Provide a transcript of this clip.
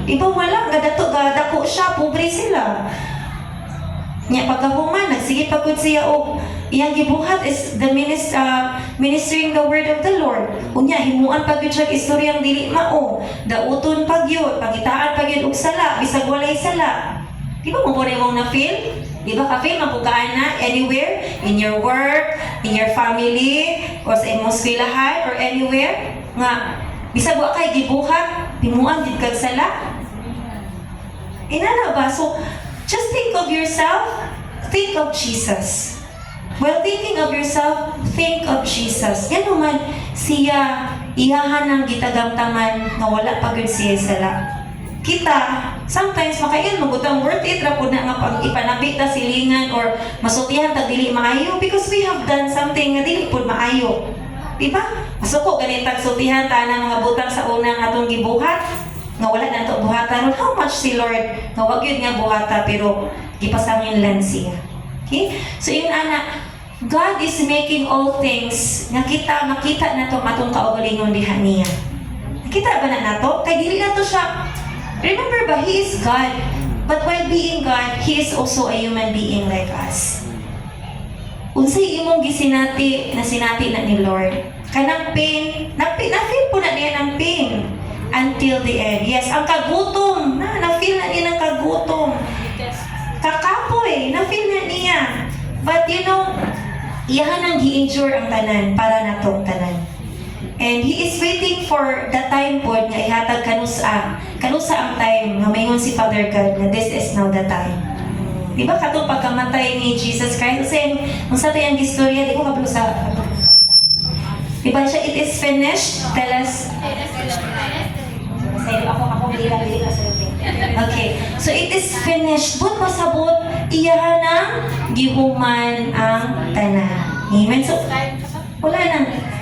Iba wala, gadako siya, pobre sila. Nya pagkahuman, nagsige pagod siya o iyang gibuhat is the ministering the word of the Lord. Unya himuan pagud siya istoryang dili mao, dauton pagyud, pagitaan pagyud og sala, bisag walay sala. Di ba mo mong na-feel? Di ba ka-feel mapukaan na anywhere? In your work, in your family, o sa imong eskwelahan, or anywhere? Nga, bisag wa kay gibuhat, himuan gid kag sala. Inana ba? So, just think of yourself, think of Jesus. While thinking of yourself, think of Jesus. Yan naman, siya, iyahan ng gitagamtaman na wala pagod siya sala. Kita, sometimes makayon magutang worth it ra pud na nga pag ipanabit ta silingan or masutihan ta dili maayo because we have done something nga dili pud maayo. Di ba? Masuko ganitang sutihan ta ng mga butang sa unang atong gibuhat nga wala na ito buhata ron. How much si Lord nga wag yun nga buhata pero gipasangin lang siya. Okay? So yun ana, God is making all things nga kita makita na ito matong kaugalingon diha niya. Nakita ba na nato? Kay dili na to siya. Remember ba, He is God. But while being God, He is also a human being like us. Unsay imong gisinati na sinati na ni Lord. Kanang pain, na-feel po na niya ng pain. Until the end. Yes, ang kagutom. Na-feel na niya ng kagutom. Kakapoy, na-feel na niya. But you know, iyahan ang gi-endure ang tanan para natong tanan. And He is waiting for the time po nga ihatag kanusa ang time nga mayingon si Father God na this is now the time. Di ba katong pagkamatay ni Jesus Christ? Kasi kung sa tayong istorya, di ko kabalo sa... Di ba siya, it is finished? Tell us. Ako dili ka sa okay. So it is finished. But pasabot, iyahan ng gihuman ang tanan. Amen. So, wala nang